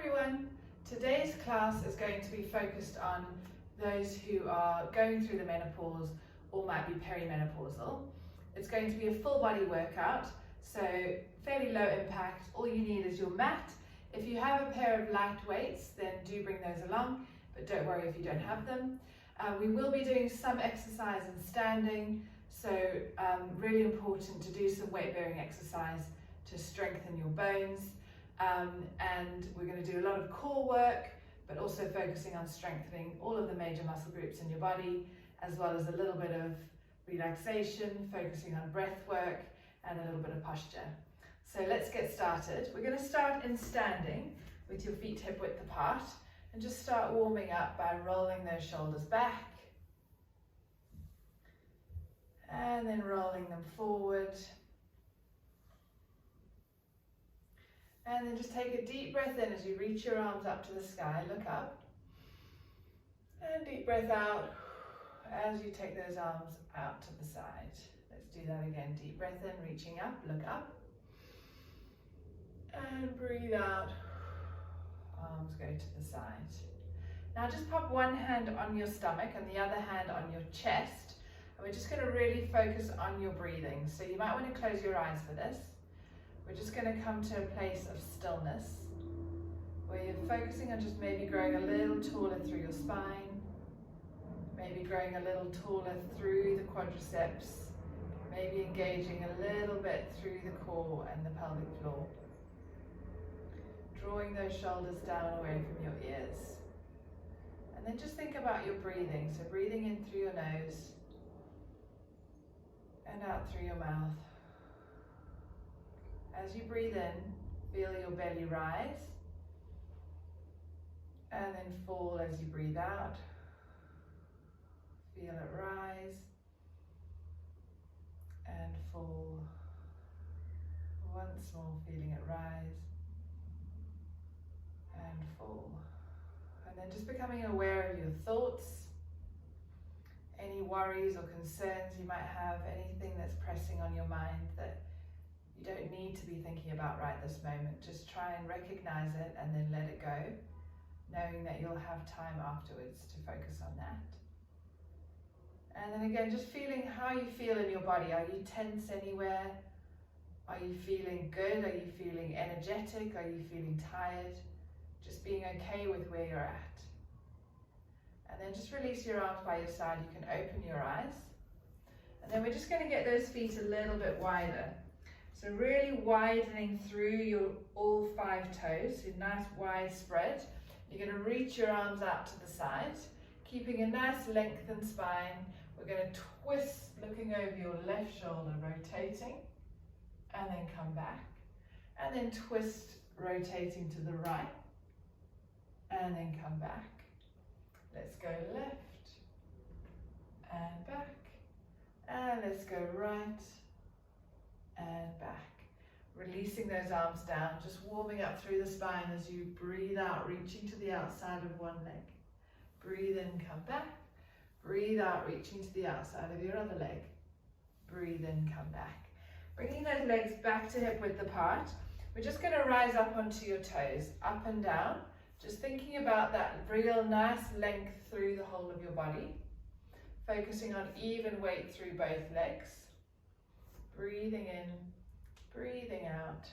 everyone. Today's class is going to be focused on those who are going through the menopause or might be perimenopausal. It's going to be a full body workout, so fairly low impact. All you need is your mat. If you have a pair of light weights, then do bring those along, but don't worry if you don't have them. We will be doing some exercise and standing, so really important to do some weight bearing exercise to strengthen your bones. And we're going to do a lot of core work, but also focusing on strengthening all of the major muscle groups in your body, as well as a little bit of relaxation, focusing on breath work and a little bit of posture. So let's get started. We're going to start in standing with your feet hip width apart and just start warming up by rolling those shoulders back and then rolling them forward. And then just take a deep breath in as you reach your arms up to the sky, look up. And deep breath out as you take those arms out to the side. Let's do that again. Deep breath in, reaching up, look up. And breathe out, arms go to the side. Now just pop one hand on your stomach and the other hand on your chest. And we're just going to really focus on your breathing. So you might want to close your eyes for this. We're just going to come to a place of stillness where you're focusing on just maybe growing a little taller through your spine, maybe growing a little taller through the quadriceps, maybe engaging a little bit through the core and the pelvic floor. Drawing those shoulders down away from your ears. And then just think about your breathing. So breathing in through your nose and out through your mouth. As you breathe in, feel your belly rise and then fall as you breathe out. Feel it rise and fall. Once more, feeling it rise and fall. And then just becoming aware of your thoughts, any worries or concerns you might have, anything that's pressing on your mind that you don't need to be thinking about right this moment. Just try and recognize it and then let it go, knowing that you'll have time afterwards to focus on that. And then again, just feeling how you feel in your body. Are you tense anywhere? Are you feeling good? Are you feeling energetic? Are you feeling tired? Just being okay with where you're at. And then just release your arms by your side. You can open your eyes. And then we're just going to get those feet a little bit wider. So really widening through your all 5 toes, so nice wide spread. You're going to reach your arms out to the side, keeping a nice lengthened spine. We're going to twist, looking over your left shoulder, rotating, and then come back. And then twist, rotating to the right, and then come back. Let's go left, and back, and let's go right, and back. Releasing those arms down, just warming up through the spine as you breathe out, reaching to the outside of one leg. Breathe in, come back. Breathe out, reaching to the outside of your other leg. Breathe in, come back. Bringing those legs back to hip width apart. We're just going to rise up onto your toes, up and down. Just thinking about that real nice length through the whole of your body. Focusing on even weight through both legs. Breathing in, breathing out.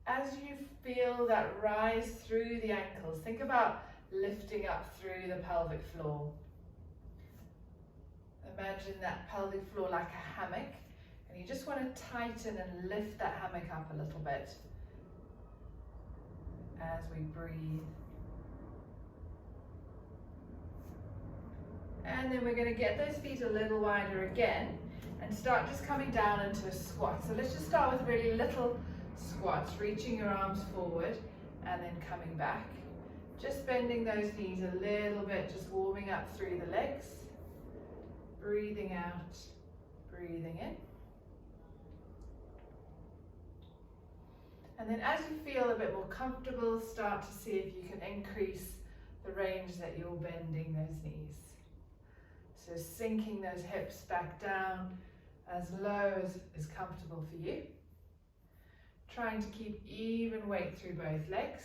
As you feel that rise through the ankles, think about lifting up through the pelvic floor. Imagine that pelvic floor like a hammock, and you just want to tighten and lift that hammock up a little bit as we breathe. And then we're going to get those feet a little wider again and start just coming down into a squat. So let's just start with really little squats, reaching your arms forward and then coming back. Just bending those knees a little bit, just warming up through the legs. Breathing out, breathing in. And then as you feel a bit more comfortable, start to see if you can increase the range that you're bending those knees. So sinking those hips back down as low as is comfortable for you. Trying to keep even weight through both legs.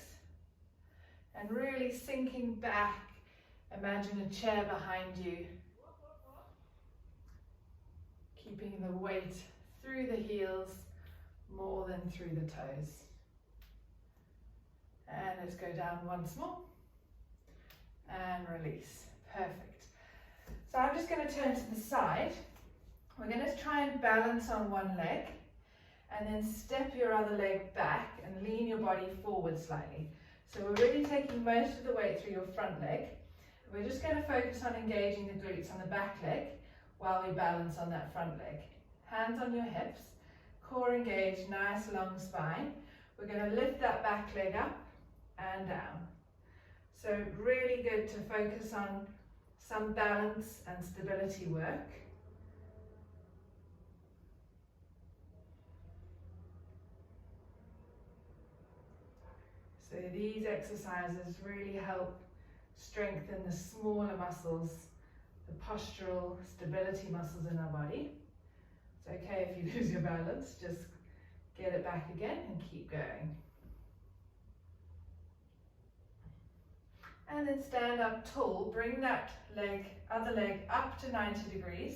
And really sinking back. Imagine a chair behind you. Keeping the weight through the heels more than through the toes. And let's go down once more. And release. Perfect. So I'm just going to turn to the side. We're going to try and balance on one leg. And then step your other leg back and lean your body forward slightly. So we're really taking most of the weight through your front leg. We're just going to focus on engaging the glutes on the back leg while we balance on that front leg. Hands on your hips, core engaged, nice long spine. We're going to lift that back leg up and down. So really good to focus on some balance and stability work. So these exercises really help strengthen the smaller muscles, the postural stability muscles in our body. It's okay if you lose your balance, just get it back again and keep going. And then stand up tall, bring that other leg up to 90 degrees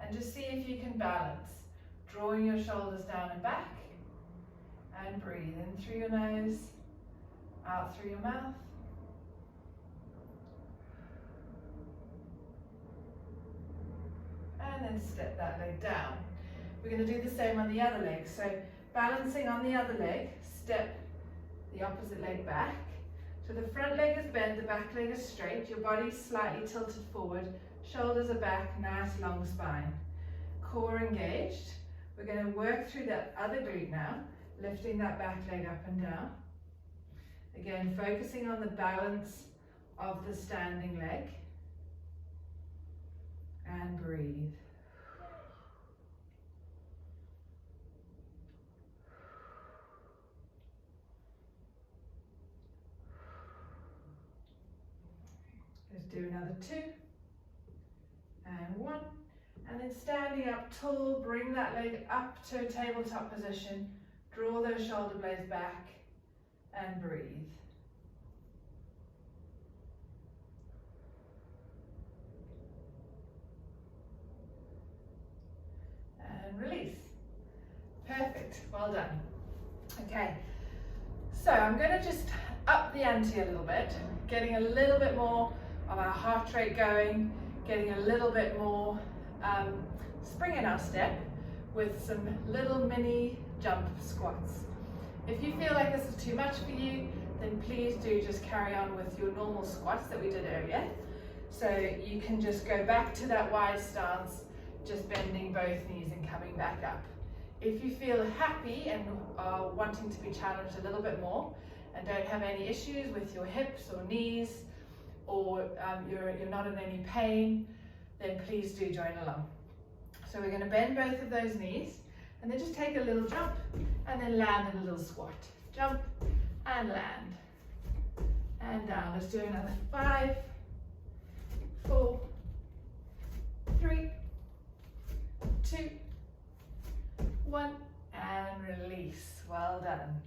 and just see if you can balance. Drawing your shoulders down and back and breathe in through your nose, out through your mouth. And then step that leg down. We're going to do the same on the other leg. So balancing on the other leg, step the opposite leg back. So the front leg is bent, the back leg is straight, your body's slightly tilted forward, shoulders are back, nice long spine. Core engaged. We're going to work through that other glute now, lifting that back leg up and down. Again, focusing on the balance of the standing leg. And breathe. Let's do another 2 and 1, and then standing up tall, bring that leg up to a tabletop position, draw those shoulder blades back and breathe. And release. Perfect, well done. Okay, so I'm going to just up the ante a little bit, getting a little bit more of our heart rate going, getting a little bit more spring in our step with some little mini jump squats. If you feel like this is too much for you, then please do just carry on with your normal squats that we did earlier. So you can just go back to that wide stance, just bending both knees and coming back up. If you feel happy and are wanting to be challenged a little bit more and don't have any issues with your hips or knees, or you're not in any pain, then please do join along. So we're going to bend both of those knees and then just take a little jump and then land in a little squat. Jump and land and down. Let's do another 5, 4, 3, 2, 1, and release. Well done.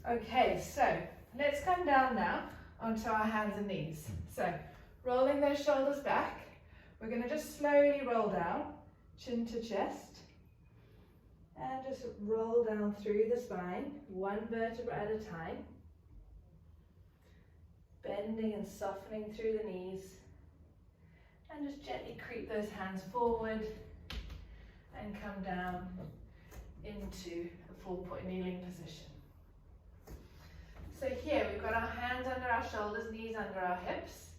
Okay, so let's come down now onto our hands and knees. So rolling those shoulders back, we're going to just slowly roll down, chin to chest, and just roll down through the spine, one vertebra at a time, bending and softening through the knees, and just gently creep those hands forward and come down into a 4-point kneeling position. So here we've got our hands under our shoulders, knees under our hips,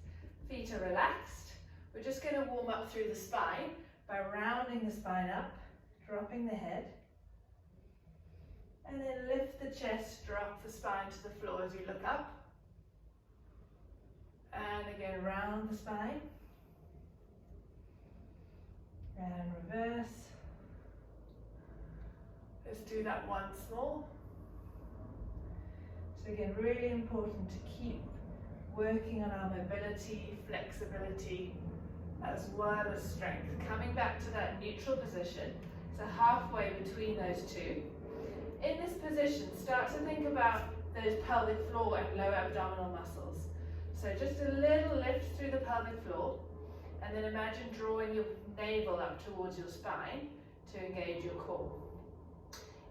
feet are relaxed. We're just going to warm up through the spine by rounding the spine up, dropping the head, and then lift the chest, drop the spine to the floor as you look up. And again, round the spine. And reverse. Let's do that once more. So again, really important to keep working on our mobility, flexibility, as well as strength. Coming back to that neutral position, so halfway between those two. In this position, start to think about those pelvic floor and lower abdominal muscles. So just a little lift through the pelvic floor, and then imagine drawing your navel up towards your spine to engage your core.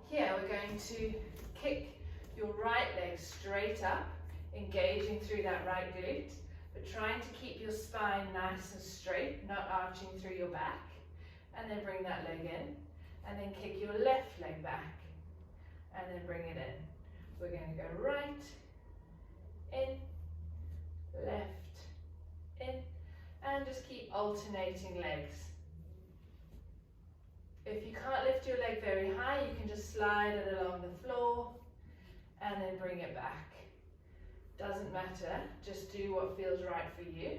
Here we're going to kick your right leg straight up, engaging through that right glute, but trying to keep your spine nice and straight, not arching through your back. And then bring that leg in, and then kick your left leg back, and then bring it in. We're going to go right, in, left, in, and just keep alternating legs. If you can't lift your leg very high, you can just slide it along the floor, and then bring it back. Doesn't matter, just do what feels right for you.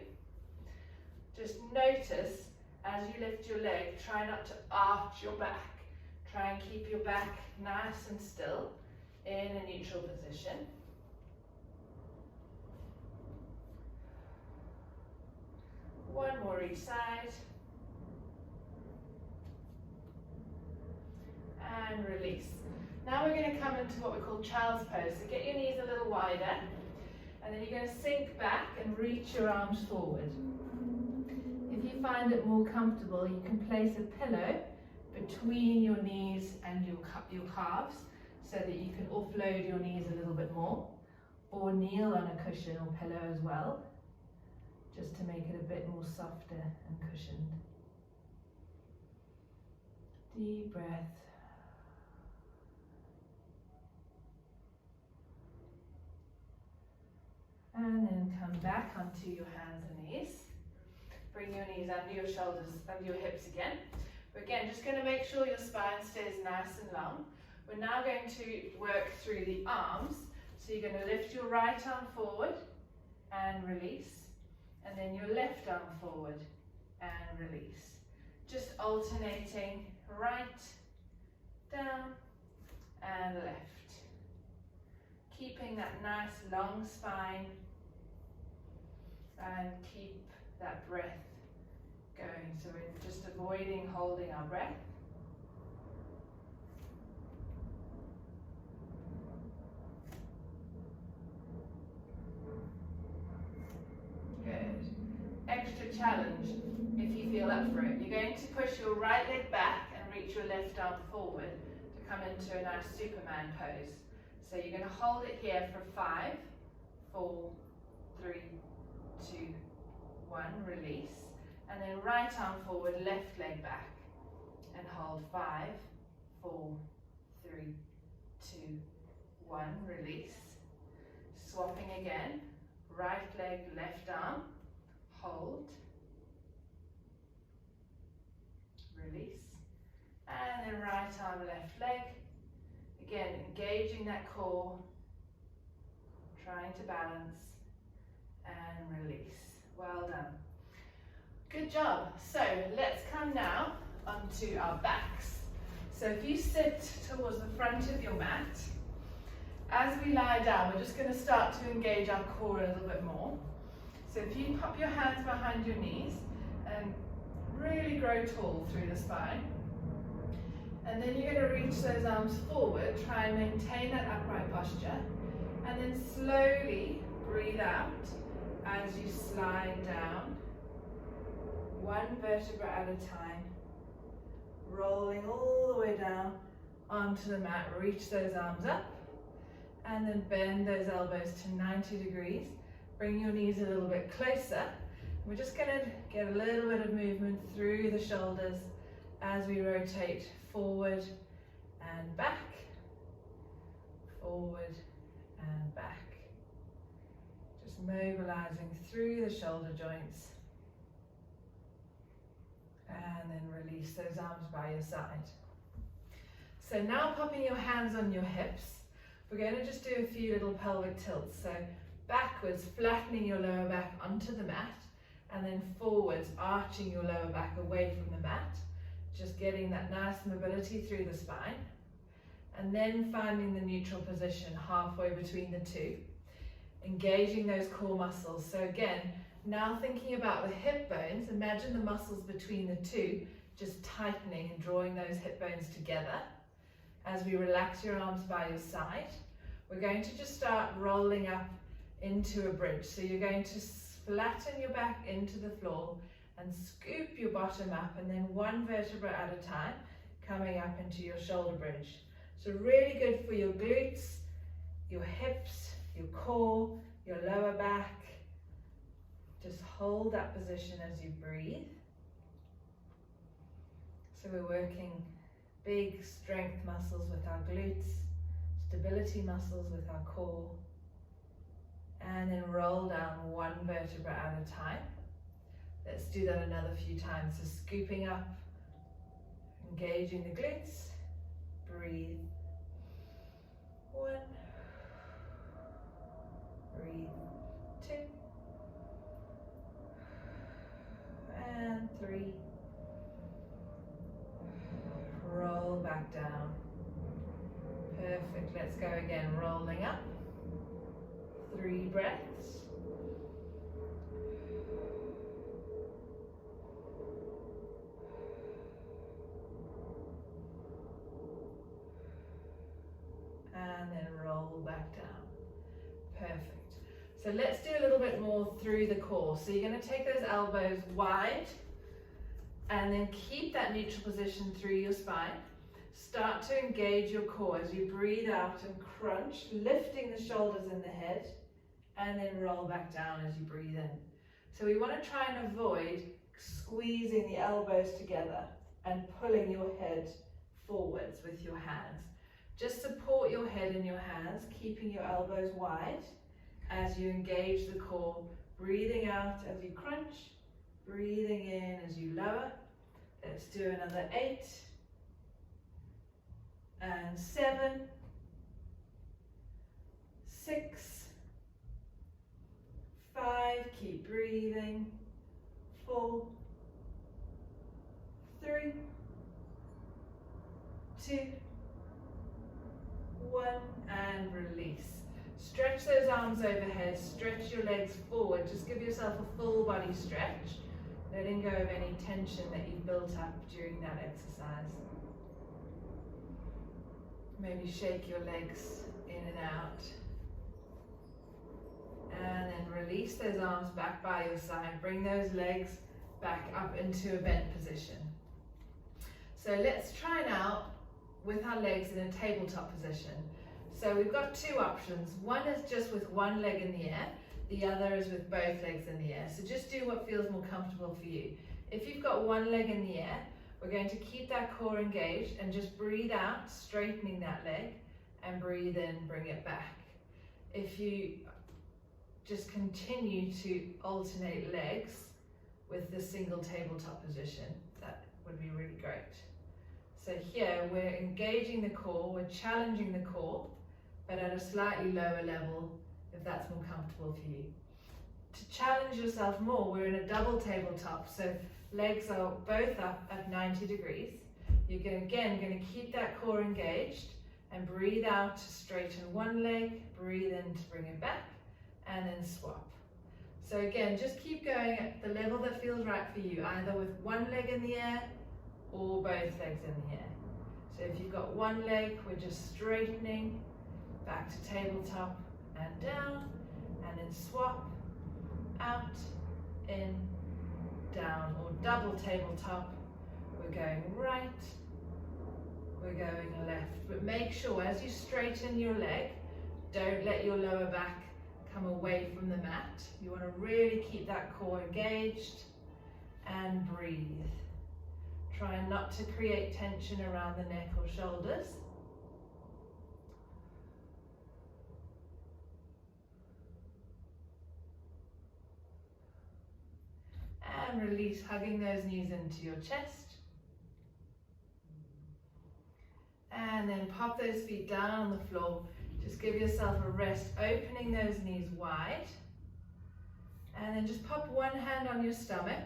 Just notice, as you lift your leg, try not to arch your back. Try and keep your back nice and still in a neutral position. One more each side. And release. Now we're going to come into what we call child's pose. So get your knees a little wider, and then you're going to sink back and reach your arms forward. If you find it more comfortable, you can place a pillow between your knees and your calves so that you can offload your knees a little bit more, or kneel on a cushion or pillow as well, just to make it a bit more softer and cushioned. Deep breath. And then come back onto your hands and knees. Bring your knees under your shoulders, under your hips again. We're again just going to make sure your spine stays nice and long. We're now going to work through the arms. So you're going to lift your right arm forward and release. And then your left arm forward and release. Just alternating right, down, and left. Keeping that nice long spine, and keep that breath going. So we're just avoiding holding our breath. Good. Extra challenge if you feel up for it. You're going to push your right leg back and reach your left arm forward to come into a nice Superman pose. So you're going to hold it here for 5, 4, 3, 2, 1, release. And then right arm forward, left leg back. And hold 5, 4, 3, 2, 1, release. Swapping again. Right leg, left arm, hold. Release. And then right arm, left leg. Again, engaging that core, trying to balance, and release. Well done. Good job. So let's come now onto our backs. So if you sit towards the front of your mat, as we lie down, we're just going to start to engage our core a little bit more. So if you pop your hands behind your knees and really grow tall through the spine. And then you're going to reach those arms forward, try and maintain that upright posture, and then slowly breathe out as you slide down, one vertebra at a time, rolling all the way down onto the mat. Reach those arms up, and then bend those elbows to 90 degrees. Bring your knees a little bit closer. We're just going to get a little bit of movement through the shoulders as we rotate forward and back, forward and back. Just mobilizing through the shoulder joints. And then release those arms by your side. So now popping your hands on your hips, we're going to just do a few little pelvic tilts. So backwards, flattening your lower back onto the mat, and then forwards, arching your lower back away from the mat. Just getting that nice mobility through the spine, and then finding the neutral position halfway between the two, engaging those core muscles. So again, now thinking about the hip bones, imagine the muscles between the two just tightening and drawing those hip bones together, as we relax your arms by your side. We're going to just start rolling up into a bridge. So you're going to flatten your back into the floor and scoop your bottom up, and then one vertebra at a time, coming up into your shoulder bridge. So really good for your glutes, your hips, your core, your lower back. Just hold that position as you breathe. So we're working big strength muscles with our glutes, stability muscles with our core, and then roll down one vertebra at a time. Let's do that another few times. So scooping up, engaging the glutes, breathe. 1, breathe. 2, and 3. Roll back down. Perfect. Let's go again. Rolling up. 3 breaths. And then roll back down. Perfect. So let's do a little bit more through the core. So you're going to take those elbows wide and then keep that neutral position through your spine. Start to engage your core as you breathe out and crunch, lifting the shoulders and the head, and then roll back down as you breathe in. So we want to try and avoid squeezing the elbows together and pulling your head forwards with your hands. Just support your head in your hands, keeping your elbows wide as you engage the core, breathing out as you crunch, breathing in as you lower. Let's do another 8 and 7, 6, 5, keep breathing, 4, 3, 2, 1, and release. Stretch those arms overhead, stretch your legs forward, just give yourself a full body stretch, letting go of any tension that you've built up during that exercise. Maybe shake your legs in and out. And then release those arms back by your side. Bring those legs back up into a bent position. So let's try now with our legs in a tabletop position. So we've got 2 options. One is just with one leg in the air. The other is with both legs in the air. So just do what feels more comfortable for you. If you've got one leg in the air, we're going to keep that core engaged and just breathe out, straightening that leg, and breathe in, bring it back. If you just continue to alternate legs with the single tabletop position, that would be really great. So here we're engaging the core, we're challenging the core, but at a slightly lower level if that's more comfortable for you. To challenge yourself more, we're in a double tabletop, so legs are both up at 90 degrees. You're going to keep that core engaged and breathe out to straighten one leg, breathe in to bring it back, and then swap. So again, just keep going at the level that feels right for you, either with one leg in the air or both legs in the air. So if you've got one leg, we're just straightening back to tabletop and down, and then swap out, in, down, or double tabletop. We're going right, we're going left. But make sure as you straighten your leg, don't let your lower back come away from the mat. You want to really keep that core engaged and breathe. Try not to create tension around the neck or shoulders. And release, hugging those knees into your chest. And then pop those feet down on the floor. Just give yourself a rest, opening those knees wide. And then just pop one hand on your stomach,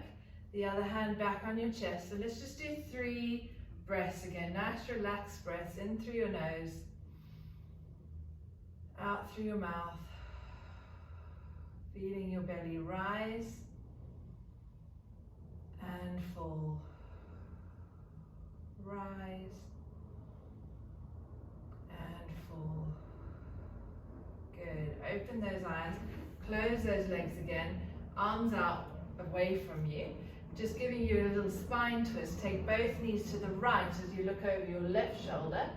the other hand back on your chest. So let's just do 3 breaths again. Nice relaxed breaths in through your nose, out through your mouth. Feeling your belly rise and fall. Rise Open those eyes, close those legs again, arms out away from you. Just giving you a little spine twist. Take both knees to the right as you look over your left shoulder,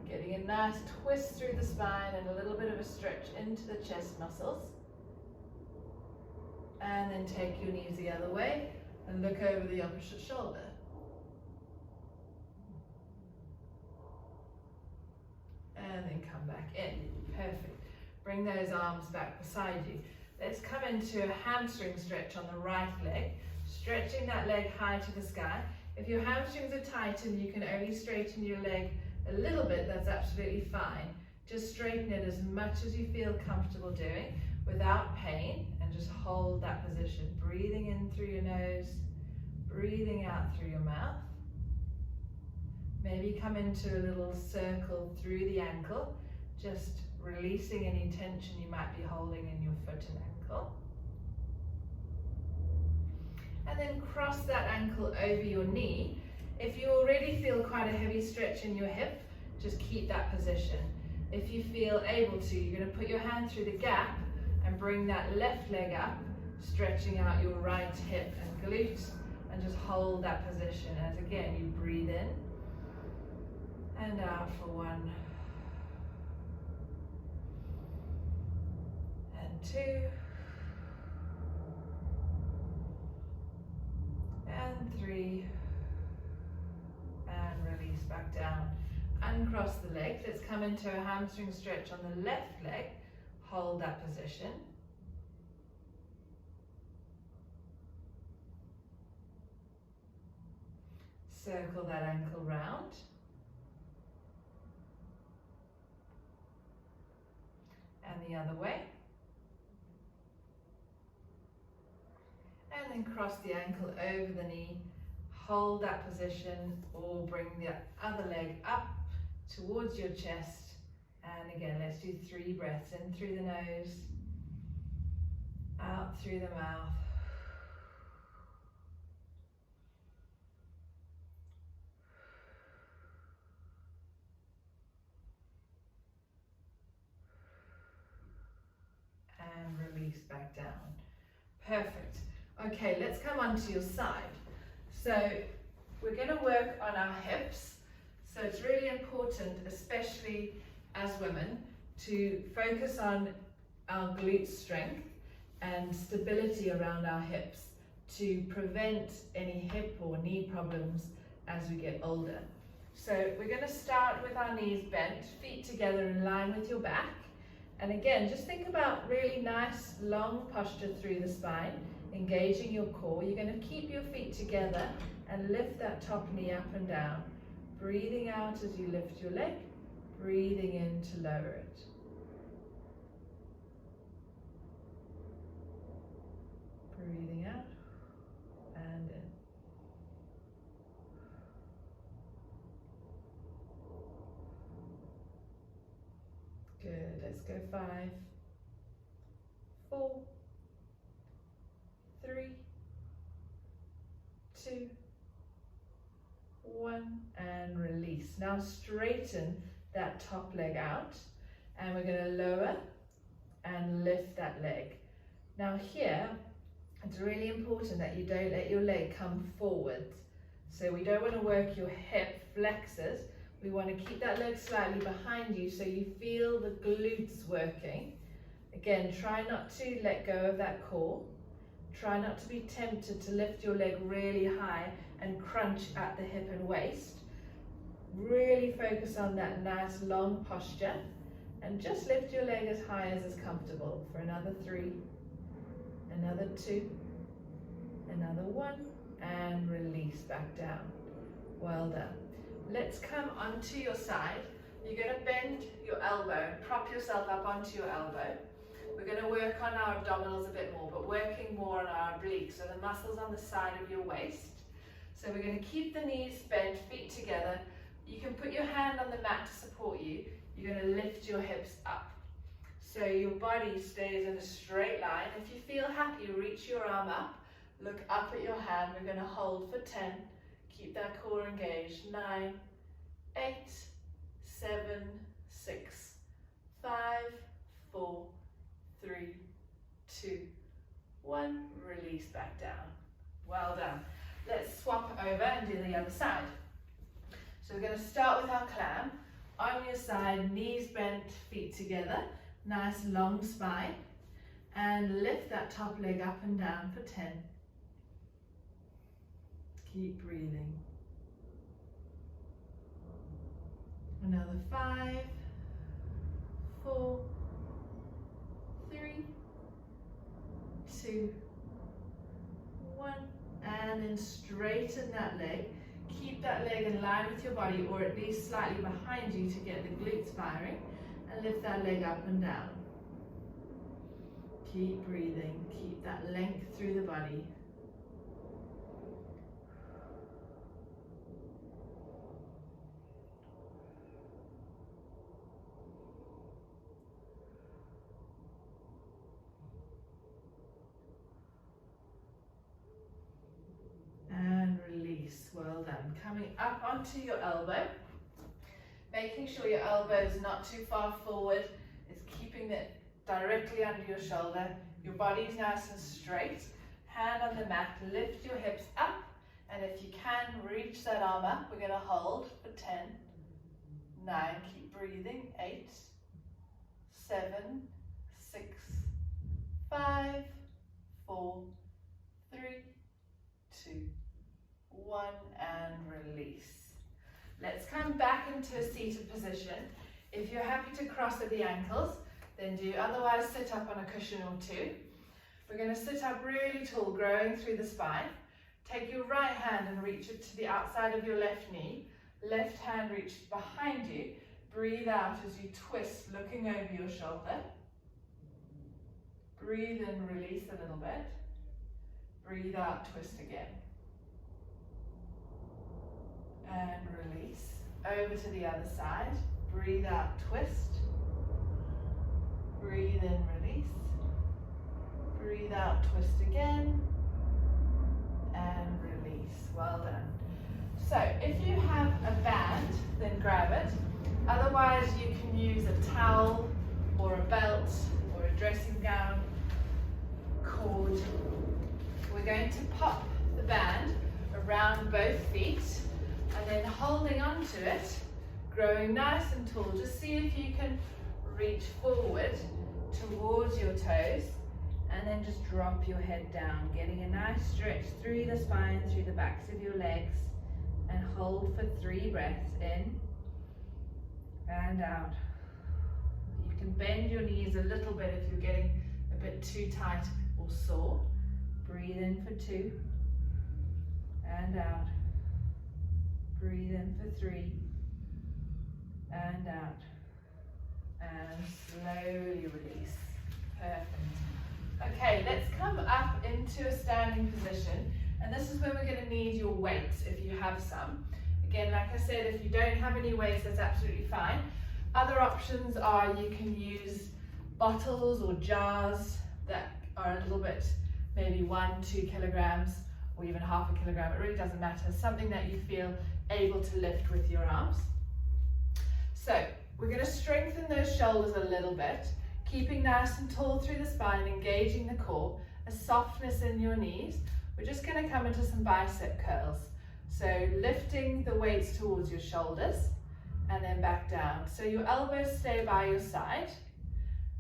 getting a nice twist through the spine and a little bit of a stretch into the chest muscles. And then take your knees the other way and look over the opposite shoulder. And then come back in. Perfect. Bring those arms back beside you. Let's come into a hamstring stretch on the right leg. Stretching that leg high to the sky. If your hamstrings are tightened, you can only straighten your leg a little bit, that's absolutely fine. Just straighten it as much as you feel comfortable doing without pain, and just hold that position. Breathing in through your nose, breathing out through your mouth. Maybe come into a little circle through the ankle, just releasing any tension you might be holding in your foot and ankle. And then cross that ankle over your knee. If you already feel quite a heavy stretch in your hip, just keep that position. If you feel able to, you're going to put your hand through the gap and bring that left leg up, stretching out your right hip and glute, and just hold that position as again you breathe in and out for 1 and 2 and 3 and release back down. Uncross the legs. Let's come into a hamstring stretch on the left leg. Hold that position. Circle that ankle round. And the other way. And then cross the ankle over the knee. Hold that position, or bring the other leg up towards your chest. And again, let's do 3 breaths. In through the nose, out through the mouth. And release back down. Perfect. Okay, let's come onto your side. So we're going to work on our hips. So it's really important, especially as women, to focus on our glute strength and stability around our hips to prevent any hip or knee problems as we get older. So we're going to start with our knees bent, feet together in line with your back. And again, just think about really nice long posture through the spine, engaging your core. You're going to keep your feet together and lift that top knee up and down. Breathing out as you lift your leg, breathing in to lower it. Breathing out and in. Good, let's go 5, 4, 3, 2, 1, and release. Now straighten that top leg out, and we're going to lower and lift that leg. Now here, it's really important that you don't let your leg come forward. So we don't want to work your hip flexors. We want to keep that leg slightly behind you so you feel the glutes working. Again, try not to let go of that core. Try not to be tempted to lift your leg really high and crunch at the hip and waist. Really focus on that nice long posture and just lift your leg as high as is comfortable for another 3, another 2, another 1, and release back down. Well done. Let's come onto your side. You're going to bend your elbow, prop yourself up onto your elbow. We're going to work on our abdominals a bit more, but working more on our obliques, so the muscles on the side of your waist. So we're going to keep the knees bent, feet together. You can put your hand on the mat to support you. You're going to lift your hips up. So your body stays in a straight line. If you feel happy, reach your arm up, look up at your hand. We're going to hold for 10. Keep that core engaged. 9, 8, 7, 6, 5, 4, back down. Well done. Let's swap over and do the other side. So we're going to start with our clam. On your side, knees bent, feet together, nice long spine, and lift that top leg up and down for 10. Keep breathing. Another 5, 4, 3, 2, 1, and then straighten that leg. Keep that leg in line with your body, or at least slightly behind you to get the glutes firing, and lift that leg up and down. Keep breathing, keep that length through the body. And release, well done. Coming up onto your elbow, making sure your elbow is not too far forward, it's keeping it directly under your shoulder. Your body's nice and straight. Hand on the mat, lift your hips up, and if you can, reach that arm up. We're going to hold for 10, 9, keep breathing, 8, 7, 6, 5, 4, 3, 2, 1, and release. Let's come back into a seated position. If you're happy to cross at the ankles, then do. Otherwise, sit up on a cushion or two. We're going to sit up really tall, growing through the spine. Take your right hand and reach it to the outside of your left knee. Left hand reaches behind you. Breathe out as you twist, looking over your shoulder. Breathe in, release a little bit. Breathe out, twist again. And release. Over to the other side. Breathe out, twist. Breathe in, release. Breathe out, twist again. And release. Well done. So if you have a band, then grab it. Otherwise, you can use a towel or a belt or a dressing gown, cord. We're going to pop the band around both feet and then holding onto it, growing nice and tall. Just see if you can reach forward towards your toes and then just drop your head down, getting a nice stretch through the spine, through the backs of your legs, and hold for 3 breaths in and out. You can bend your knees a little bit if you're getting a bit too tight or sore. Breathe in for 2 and out. Breathe in for 3 and out. And slowly release. Perfect. Okay, let's come up into a standing position, and this is where we're going to need your weights if you have some. Again, like I said, if you don't have any weights, that's absolutely fine. Other options are you can use bottles or jars that are a little bit, maybe 1-2 kilograms or even half a kilogram. It really doesn't matter. Something that you feel able to lift with your arms. So we're going to strengthen those shoulders a little bit, keeping nice and tall through the spine, engaging the core, a softness in your knees. We're just going to come into some bicep curls. So lifting the weights towards your shoulders and then back down. So your elbows stay by your side.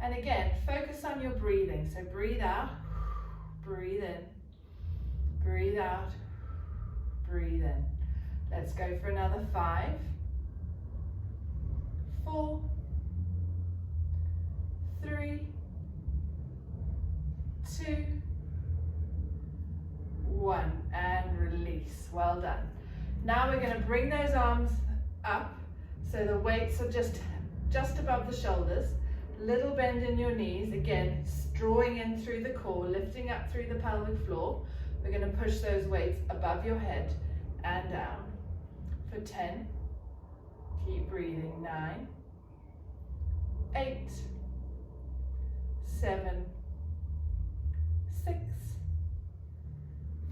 And again, focus on your breathing. So breathe out, breathe in, breathe out, breathe in. Let's go for another 5, 4, 3, 2, 1, and release. Well done. Now we're going to bring those arms up so the weights are just above the shoulders. Little bend in your knees. Again, drawing in through the core, lifting up through the pelvic floor. We're going to push those weights above your head and down for 10. Keep breathing. 9, 8, 7, 6,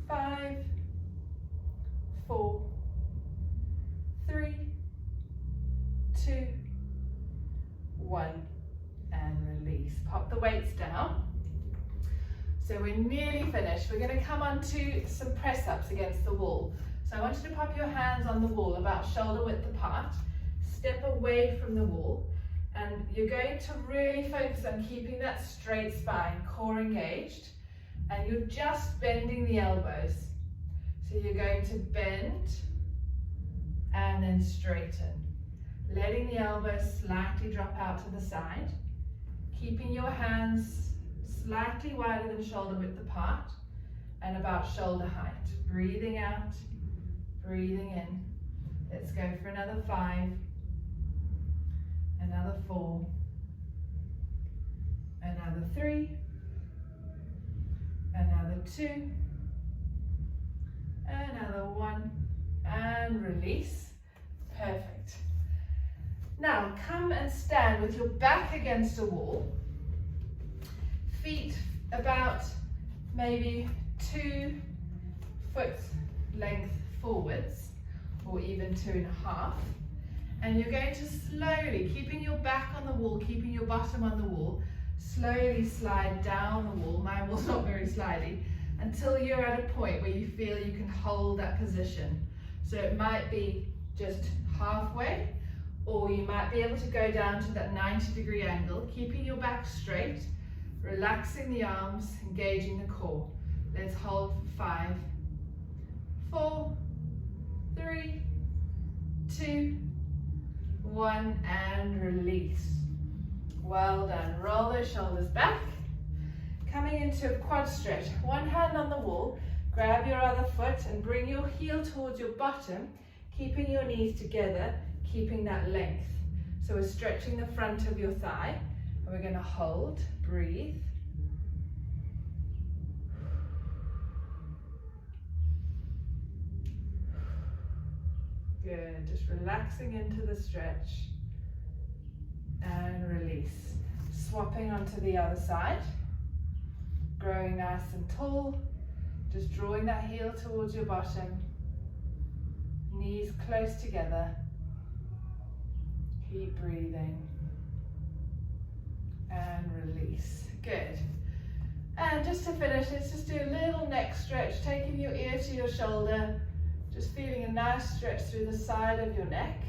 5, 4, 3, 2, 1, and release. Pop the weights down. So we're nearly finished. We're going to come on to some press-ups against the wall. So I want you to pop your hands on the wall about shoulder width apart. Step away from the wall, and you're going to really focus on keeping that straight spine, core engaged, and you're just bending the elbows. So you're going to bend and then straighten, letting the elbows slightly drop out to the side, keeping your hands slightly wider than shoulder width apart and about shoulder height. Breathing out, breathing in. Let's go for another 5, another 4, another 3, another 2, another 1, and release. Perfect. Now come and stand with your back against a wall, feet about maybe 2 foot length forwards, or even 2.5, and you're going to slowly, keeping your back on the wall, keeping your bottom on the wall, slowly slide down the wall. My wall's not very slidey, until you're at a point where you feel you can hold that position. So it might be just halfway, or you might be able to go down to that 90-degree angle, keeping your back straight, relaxing the arms, engaging the core. Let's hold for 5, 4, 3, 2, 1, and release. Well done. Roll those shoulders back. Coming into a quad stretch. One hand on the wall, grab your other foot and bring your heel towards your bottom, keeping your knees together, keeping that length. So we're stretching the front of your thigh, and we're going to hold, breathe. Good, just relaxing into the stretch and release. Swapping onto the other side, growing nice and tall, just drawing that heel towards your bottom, knees close together. Keep breathing and release. Good. And just to finish, let's just do a little neck stretch, taking your ear to your shoulder, just feeling a nice stretch through the side of your neck.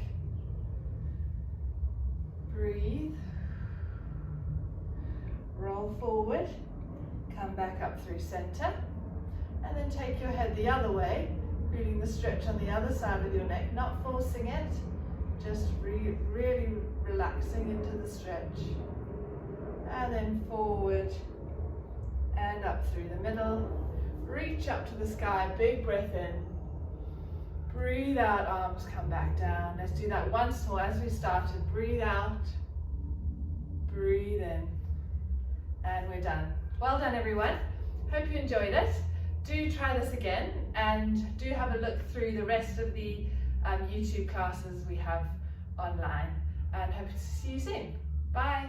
Breathe. Roll forward, come back up through center, and then take your head the other way, feeling the stretch on the other side of your neck, not forcing it, just really relaxing into the stretch. And then forward and up through the middle. Reach up to the sky, big breath in. Breathe out, arms come back down. Let's do that once more as we started. Breathe out, breathe in, and we're done. Well done, everyone. Hope you enjoyed it. Do try this again, and do have a look through the rest of the YouTube classes we have online, and hope to see you soon. Bye.